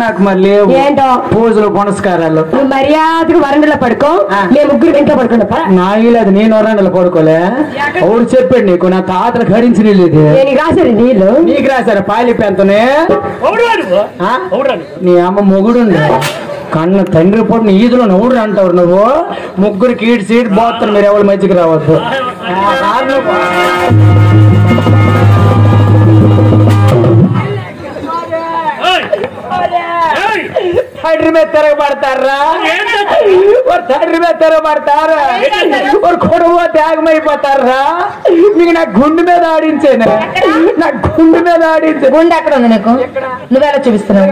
నాకు మళ్ళీ ఏంటో పూజలు పునస్కారాలు మర్యాదకు వరండలో పడుకో మేము ముగ్గురు ఇంట్లో పడుకున్నా నా లేదు నేను వరండలో పడుకోలే ఎవరు చెప్పాడు నీకు నా తాతలు కరించి నీళ్ళు ఇది రాశారు నీళ్ళు నీకు రాశారు పాలి పెంతనే నీ అమ్మ మొగుడుండే కన్న తండ్రి పొట్టిన ఈదులో నవ్వుడు అంటావు నువ్వు ముగ్గురు కీడ్ సీట్ పోతారు మీరు ఎవరి మధ్యకి రావద్దు తండ్రి మీద తిరగబడతారా తండ్రి మీద తిరగబడతారా కొడుకు త్యాగమైపోతారా మీకు నా గుండె మీద ఆడించాను నా గుండె మీద ఆడించే గుండె ఎక్కడ ఉంది నీకు నువ్వెలా చూపిస్తున్నావు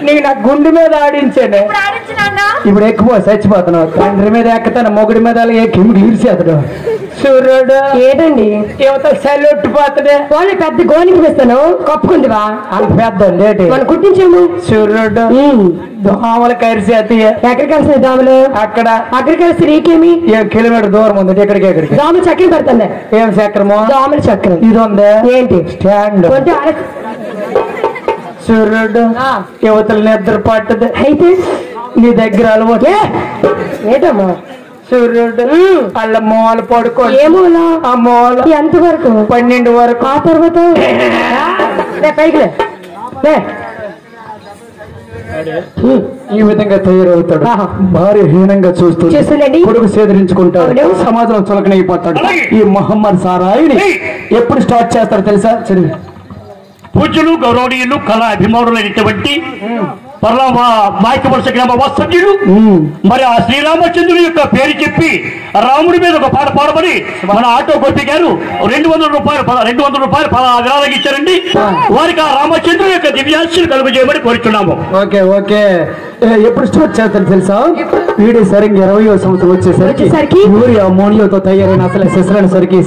నీకు నా గుండె మీద ఆడించాను ఇప్పుడు ఎక్కువ చచ్చిపోతున్నావు తండ్రి మీద ఎక్కుతాను మొగుడి మీద ఎక్కి ఈర్చేతడు సూర్యుడు ఏదండి యువత సెల్లొట్టిపోతాడే వాళ్ళు పెద్ద గోనికి వేస్తాను కప్పుకుందివా అంత పెద్ద లేటి మనం కుట్టించాము సూర్యుడు దోమలు కరిసేతి ఎక్కడికి కలిసిన దోమలు అక్కడ కలిసి నీకేమి కిలోమీటర్ దూరం ఉంది ఎక్కడికి దోమలు చక్రం పెడుతుంది ఏం చక్రము దోమల చక్రం ఇది ఉంది ఏంటి స్టాండ్ సూర్యుడు యువతలు నిద్ర పట్టదు అయితే నీ దగ్గర అలవాటు ఏంటమ్మా సూర్యుడు అల్ల మూల పడుకో ఏ మూల ఆ మూల ఎంత వరకు 12 వరకు ఆ తర్వాత పైకి ఈ విధంగా తయారవుతాడు భార్య హీనంగా చూస్తూ కొడుకు సేదరించుకుంటాడు సమాజంలో చులకనైపోతాడు ఈ మొహమ్మద్ సారాయిని ఎప్పుడు స్టార్ట్ చేస్తారో తెలుసా పూజ్యులు గౌరవనీయులు కళా అభిమానులైనటువంటి మాయకవలస గ్రామ వాస్తవ్యులు మరి ఆ శ్రీరామచంద్రుని యొక్క పేరు చెప్పి రాముడి మీద ఒక పాట పాడమని మన ఆటో గోపి గారు 200 రూపాయలు విరాళంగా ఇచ్చారండి వారికి ఆ రామచంద్రుని యొక్క దివ్యాశీలు కలుగు చేయమని కోరుతున్నాము ఓకే ఓకే ఎప్పుడు స్టార్ట్ చేస్తారు తెలుసా వీడి సరిగ్గా 20వ సంవత్సరం వచ్చేసరికి ఊరి అమోనియాతో తయారైన అసలు శిశులను సరికి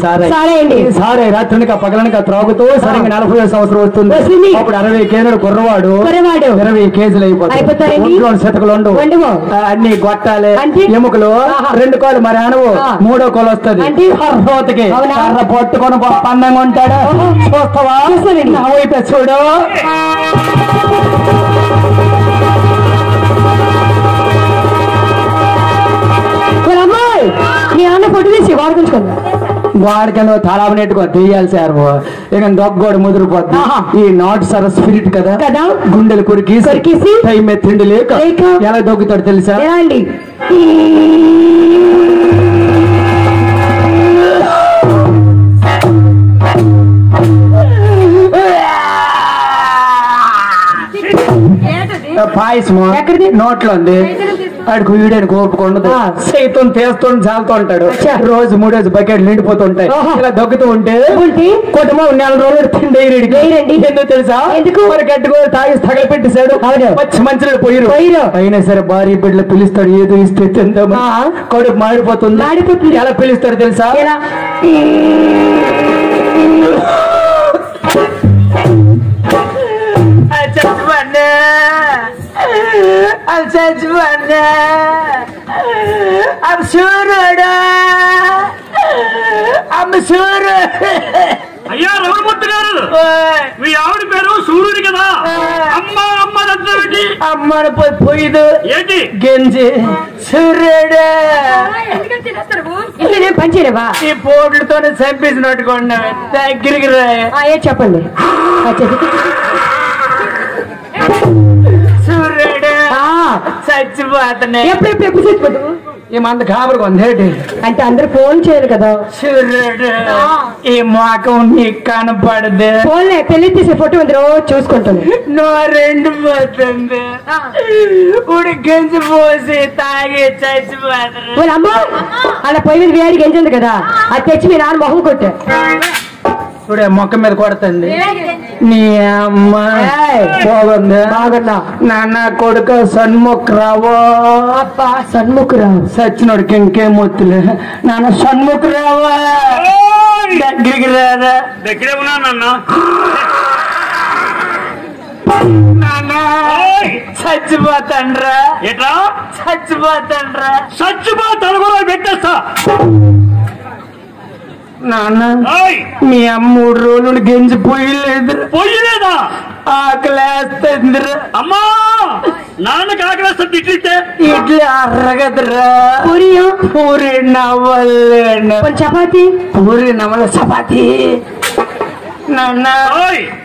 సారే రాత్రినిక పగలనిక త్రాగుతూ సరిగ్గా 40వ సంవత్సరం వస్తుంది అప్పుడు 60 కేజీలు కుర్రవాడు 20 కేజీలు అయిపోతాయి శతకులు అన్ని గొట్టాలి ఎముకలు 2 కాలు మరి అనవు 3వ కాలు వస్తుంది రోతకి పట్టుకొని పండంగా ఉంటాడు చూస్తావా వైపు చూడు నీ అన్న ఫోటో తీసి వాడుకుంటున్నా వాడికను తలాబ నెట్టుకో తీయాలి సార్ ఇక దొగ్గోడు ముదిరిపోద్ది ఈ నాట్ సర స్పిరిట్ కదా గుండెలు కొరికేసి టైం తిండి లేక ఎలా దొక్కుతాడు తెలుసా అండి పాయసము నోట్లో ఉంది ఆడికి వీడని కోపుకుండదు సైతం తీస్తుంటే చాలుతూ ఉంటాడు రోజు 3 బకెట్ నిండిపోతుంటాయి ఇలా దొక్కుతూ ఉంటే కుటుంబం 4 రోజులు తిండి ఎందుకు తెలుసా మరి గడ్డకో తాగి తగలపెట్టేశాడు పచ్చి మంచిలు పోయిరు అయినా సరే భార్య బిడ్డలు పిలుస్తాడు ఏదో ఇస్తే తిందామా కడుపు మాడిపోతుంది ఎలా పిలుస్తాడు తెలుసా అయ్యా రమణమూర్తి గారు మీ ఆవిడ పేరు సూర్యుడి కదా అమ్మ అమ్మని పోయిదు ఏంటి గెంజి సూర్యుడు పనిచేయలేవా ఈ పోట్లతోనే చంపేసినట్టుకోండి దగ్గరికి చెప్పండి సూర్యుడు చచ్చిపోతానే ఎప్పుడు చచ్చిపోతు ఈ మంది కాబరు కొందేటి అంటే అందరు ఫోన్ చేయరు కదా సూర్యుడు ఈ మొఖం నీకు కనపడదు ఫోన్ పెళ్లి తీసే ఫోటో ఉంది రోజు చూసుకుంటుంది నువ్వు 2 పోతుంది ఉడికించి పోసి తాగి చచ్చిపోతారు అమ్మ అలా పొయ్యి మీద వేడి గెంజుంది కదా అది తెచ్చి మీ నాన్న మొహం కొట్టా ఇప్పుడే మొక్క మీద కొడుతుంది నీ అమ్మ బాగుంది బాగున్నా నాన్న కొడుకు సన్ముఖరావు సన్ముఖరావు సచ్చినోడికి ఇంకేమొత్తులే నాన్న సన్ముఖరావు దగ్గరికి రాదా దగ్గరే ఉన్నా నాన్న చచ్చిపోతాండ్రా ఎట్లా చచ్చిపోతాను కూడా పెట్టేస్తా నాన్న మీ అమ్మ 3 రోజులు గెంజి పొయ్యలేదా ఆకలేస్తుందిరా. అమ్మా నాన్నకి ఆకలేస్తుంది ఇట్లిస్తే ఇడ్లీ అరగదురా. పూరి నవ్వలేను. చపాతి పూరి నవ్వల చపాతి. నాన్న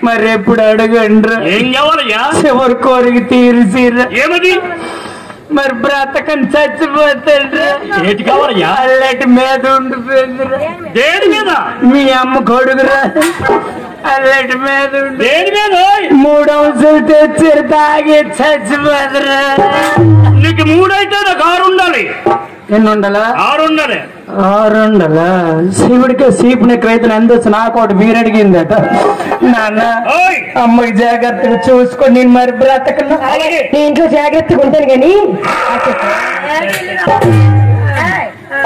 మరి ఎప్పుడు అడగండ్రా. ఏం కావాలయ్యా? చివరి కోరిక తీరిసిరా. ఏమది? మరి బ్రతకని చచ్చిపోతాడ్రా. ఏంటి కావాలయ్యా? అల్లటి మీద ఉండిపోయిందిరా. దేని మీద? మీ అమ్మ కొడుకురా. అల్లటి మీద ఉండి దేని మీద? 3 అంశాలు తెచ్చారు తాగి చచ్చిపోతారా. నీకు 3 అయితే నాకు 6 ఉండాలి. ఎన్ని ఉండాలా? 6 ఉండాలి. 6 ఉండాలా? శివుడికి సీపుని రైతులు అందొచ్చు నాకు ఒకటి మీరు అడిగిందట. నాన్న అమ్మకి జాగ్రత్తగా చూసుకొని నేను మరి బ్రతకను. నీ ఇంట్లో జాగ్రత్తగా ఉంటాను కానీ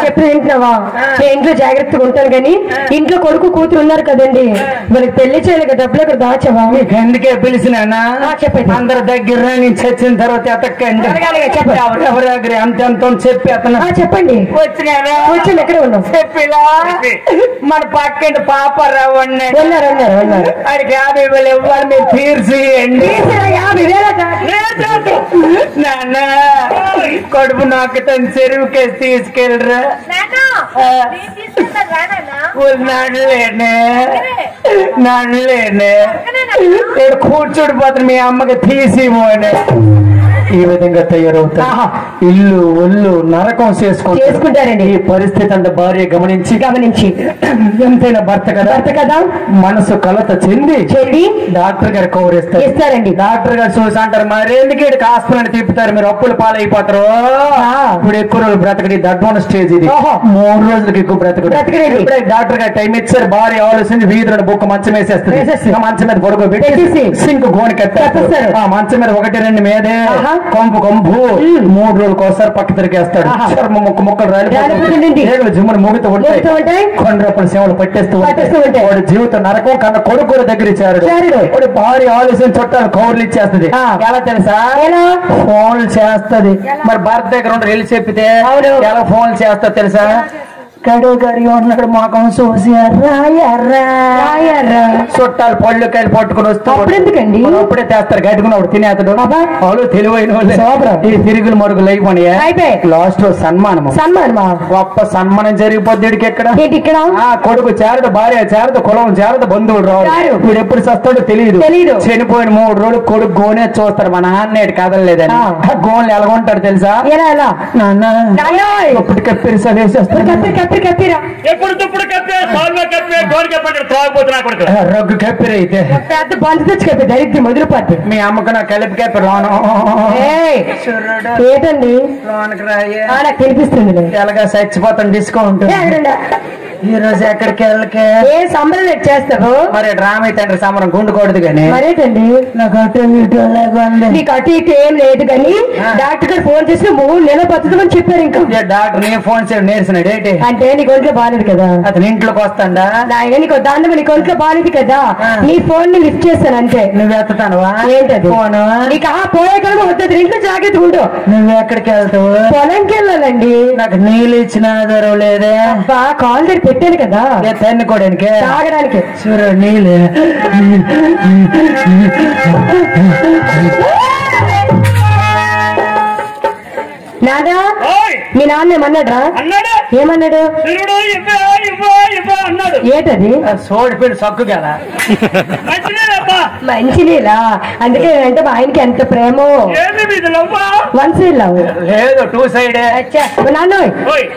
చెప్పిన వింటున్నావా? నేను ఇంట్లో జాగ్రత్తగా ఉంటాను కానీ ఇంట్లో కొడుకు కూతురు ఉన్నారు కదండి, వాళ్ళకి పెళ్లి చేయాలి కదా, డబ్బులు ఎక్కడ దాచవా? మీకు అందుకే పిలిచినా చెప్పండి. అందరి దగ్గర నేను చచ్చిన తర్వాత ఎతక్కండి. ఎవరెవరి దగ్గర ఎంత ఎంత చెప్పి అతను చెప్పండి. వచ్చినారా? వచ్చి ఎక్కడ ఉన్నాం చెప్పిలా మన పక్కండి పాపారావు అన్నాడు. ఉన్నారు ఆయనకి 50,000 ఇవ్వాలి, మీరు తీర్చియండి. 50,000 నాన్న కడుపు నొక్కుతాను, చెరువుకేసి తీసుకెళ్ళరా. నాడులేనే కూర్చోడిపోతాను, మీ అమ్మకి తీసిమోనే. ఈ విధంగా తయారవుతా. ఇల్లు ఒళ్ళు నరకం చేసుకుంటారండి. ఈ పరిస్థితి అంత భార్య గమనించి ఎంతైనా భర్త కదా మనసు కలత చెంది డాక్టర్ గారు కౌరిస్తారండి. డాక్టర్ గారు చూసి అంటారు, మరేందుకు హాస్పిటల్ తిప్పుతారు, మీరు అప్పులు పాలైపోతారు. ఇప్పుడు ఎక్కువ రోజులు బ్రతకడి అడ్వాన్స్ స్టేజ్ ఇది. 3 రోజులకి ఎక్కువ బ్రతకడి. డాక్టర్ గారు టైం ఇచ్చారు. భార్య ఆలోచించి వీధిలో బుక్క మంచం వేసేస్తుంది. మంచం మీద పడుకోబెట్టి సింక్ గోని కట్టేస్తారు. ఆ మంచం మీద 1-2 మీదే కొంపు 3 రోజులకు ఒకసారి పక్క తిరిగేస్తాడు. చర్మ ముక్కలు రాలి జిమ్ములు మూగుతూ ఉంటాయి. కొండ్రప్పుడు సేవలు పట్టేస్తూ వాడు జీవితం నరకం కన్నా కొడుకు దగ్గర ఇచ్చారు. వాడు భార్య ఆలోచన చుట్టాలు కౌర్లు ఇచ్చేస్తుంది. ఎలా తెలుసా? ఫోన్లు చేస్తది. మరి భర్త దగ్గర ఉండి వెళ్ళి చెప్పితే ఎలా ఫోన్లు చేస్తా తెలుసా? గడు గడి ఉన్నాడు మొఖం చూసి చుట్టాలు పళ్ళు కాయలు పట్టుకుని వస్తాడు. ఎందుకండి అప్పుడే తెస్తారు గట్టుకున్నాడు తినేతడు. వాళ్ళు తెలివైన వాళ్ళు తిరుగులు మరుగులు అయిపోయి లాస్ట్ లో సన్మానమా గొప్ప సన్మానం జరిగిపోద్ది. ఇక్కడ కొడుకు చేరదు, భార్య చేరదు, కులం చేరదు, బంధువులు రావు. వీడు ఎప్పుడు చస్తాడో తెలియదు. చనిపోయిన 3 రోజులు కొడుకు గోనే చూస్తారు. మా నాన్న కదలలేదని గోన్లు ఎలాగొంటాడు తెలుసా? ఇప్పుడు కప్పిరిసా వేసేస్తారు. రగ్గు కప్పిరి అయితే పెద్ద బంధు తెచ్చి కప్పి దరిద్రం మొదలు పట్టి మీ అమ్మకు నా కలిపి కప్పి లోను ఏంటండి లోనకి రాయి నాకు కనిపిస్తుంది. ఎలాగా చచ్చిపోతాను డిస్కౌంట్. ఈ రోజు ఎక్కడికి వెళ్ళకే ఏ సంబరం చేస్తావు? మరి డ్రామా తండ్రి సంబరం గుండుకూడదు కానీ మరేటండి నాకు అటు ఇటు నీకు అటు ఇటు ఏం లేదు కానీ డాక్టర్ గారు ఫోన్ చేసి 3 నెలలు బతుకుమని చెప్పారు. ఇంకా డాక్టర్ నేను ఫోన్ చేయడం నేర్చినాడు ఏంటి అంటే నీకు ఒంట్లో బాగాలేదు కదా, అతను ఇంట్లోకి వస్తాడా? నీకు దాంట్లో నీకు ఒంట్లో బాగాలేదు కదా, నీ ఫోన్ ని లిఫ్ట్ చేస్తాను అంతే. నువ్వు ఎత్తుతానువా? ఏంటది ఫోన్? నీకు పోయే కదా వద్దు, ఇంట్లో జాగ్రత్తగా ఉండు. నువ్వు ఎక్కడికి వెళ్తావు? పొలంకి వెళ్ళాలండి. నాకు నీళ్ళు ఇచ్చిన ఆధారం లేదే. కాల్ దగ్గర పెట్టాను కదా తన్నుకోవడానికి తాగడానికి. చూడు నీళ్ళు నాదా మీ నాన్న ఏమన్నాడా? ఏమన్నాడు? ఏంటది? సోడిపిడి సక్కు కదా మంచినీలా? అందుకే అంటే మా ఆయనకి ఎంత ప్రేమో. 1 సైడ్ లవ్ లేదు, 2 సైడ్. నాన్న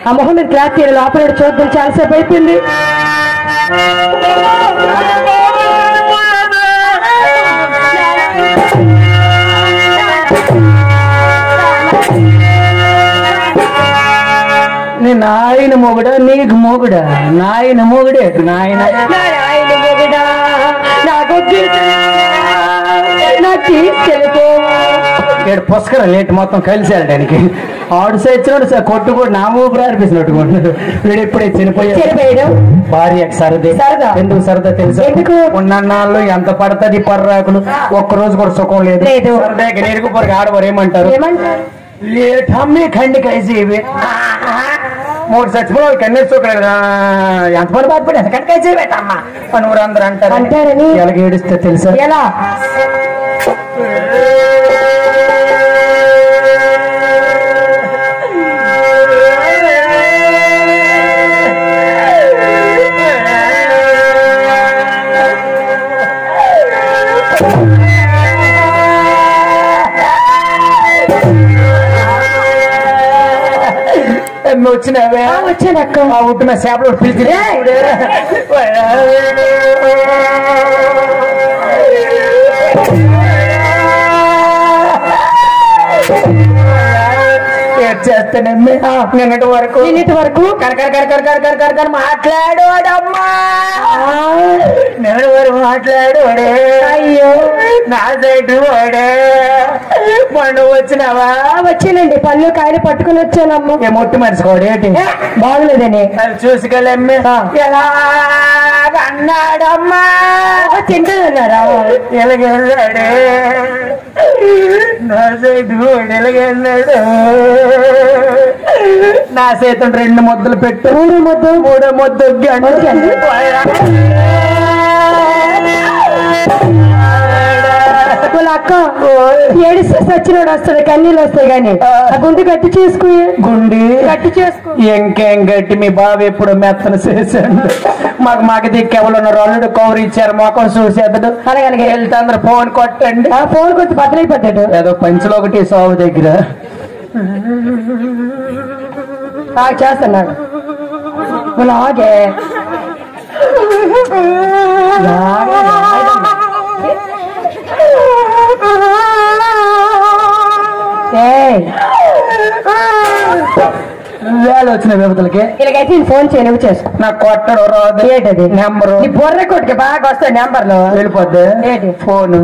ఆ మొహం మీద క్లాస్ తీయాలి, లోపల చూద్దాం, చాలాసేపు అయిపోయింది. నాయన మొగుడా నీకు మొగుడా? నాయన మొగుడే నాయన మొగుడా నాకు తీసుకెళ్ళిపో. పుష్కర లేట్ మొత్తం కలిసి వెళ్ళడానికి ఆడు సచ్చినాడు సార్ కొట్టు కూడా నా ఊపిరి అనిపిస్తున్నట్టు వీడు ఇప్పుడే చనిపోయాడు. భార్యకి సరదా. ఎందుకు సరదా తెలుసా? ఉన్నన్నాళ్ళు ఎంత పడుతుంది పర్రాకులు, ఒక్కరోజు కూడా సుఖం లేదు. సరదాకి నేరుకు పొరగా ఆడవారు ఏమంటారు? లేటమ్మి ఖండి కైసేవి 3 చచ్చిపోవాలి కన్నీరు చూడలేదు ఎంతమంది బాధపడి ఎంతకంటే కైసే పెట్టమ్మా పనుగురు అందరూ అంటారని ఎలాగ ఏడిస్తే తెలుసా ఎలా వచ్చినావే వచ్చానక్క ఆ ఉట్టు మీద చేపలు పిలిచి చేస్తానమ్మే నిన్నటి వరకు కరకర మాట్లాడోడమ్మా నిన్నటి వరకు మాట్లాడోడే అయ్యో నా సైడ్ వాడే మొన్న వచ్చినావా వచ్చానండి పళ్ళు కాయలు పట్టుకుని వచ్చానమ్మ ఏ మొట్టు మర్చుకోడేటి బాగులేదని అది చూసుకోలేమ్మే ఎలా అన్నాడమ్మా తింటానన్నారా ఎలాగెళ్ళాడే నా సైడ్ వాడు ఎలాగెళ్ళాడు నా చేతులు 2 ముద్దలు పెట్టు 3 ముద్దు వాళ్ళ అక్క ఏడిస్తే సచ్చినోడు వస్తాడు కన్నీళ్ళు వస్తాయి కానీ ఆ గుండు గట్టి చేసుకుని గుండి గట్టి చేసుకో ఇంకేం గట్టి మీ బాబు ఎప్పుడు మెత్తన చేశాడు మాకు దిక్కెవలున్న రోళ్ళు కౌరు ఇచ్చారు మొఖం చూసేద్దడు అలాగే వెళ్తే అందరు ఫోన్ కొట్టండి ఆ ఫోన్ కొట్టి బద్దలైపోతాడు ఏదో పంచులో ఒకటి సాగు దగ్గర చేస్తున్నాడు లాగే వేలు వచ్చిన విభతలకి ఇలాగైతే ఫోన్ చేయను చేసుకో నాకు కొట్టడం రాదు ఏంటది నెంబరు నీ బొర్రె కొట్టుకి బాగా వస్తాయి నెంబర్లు వెళ్ళిపోద్ది ఏంటి ఫోను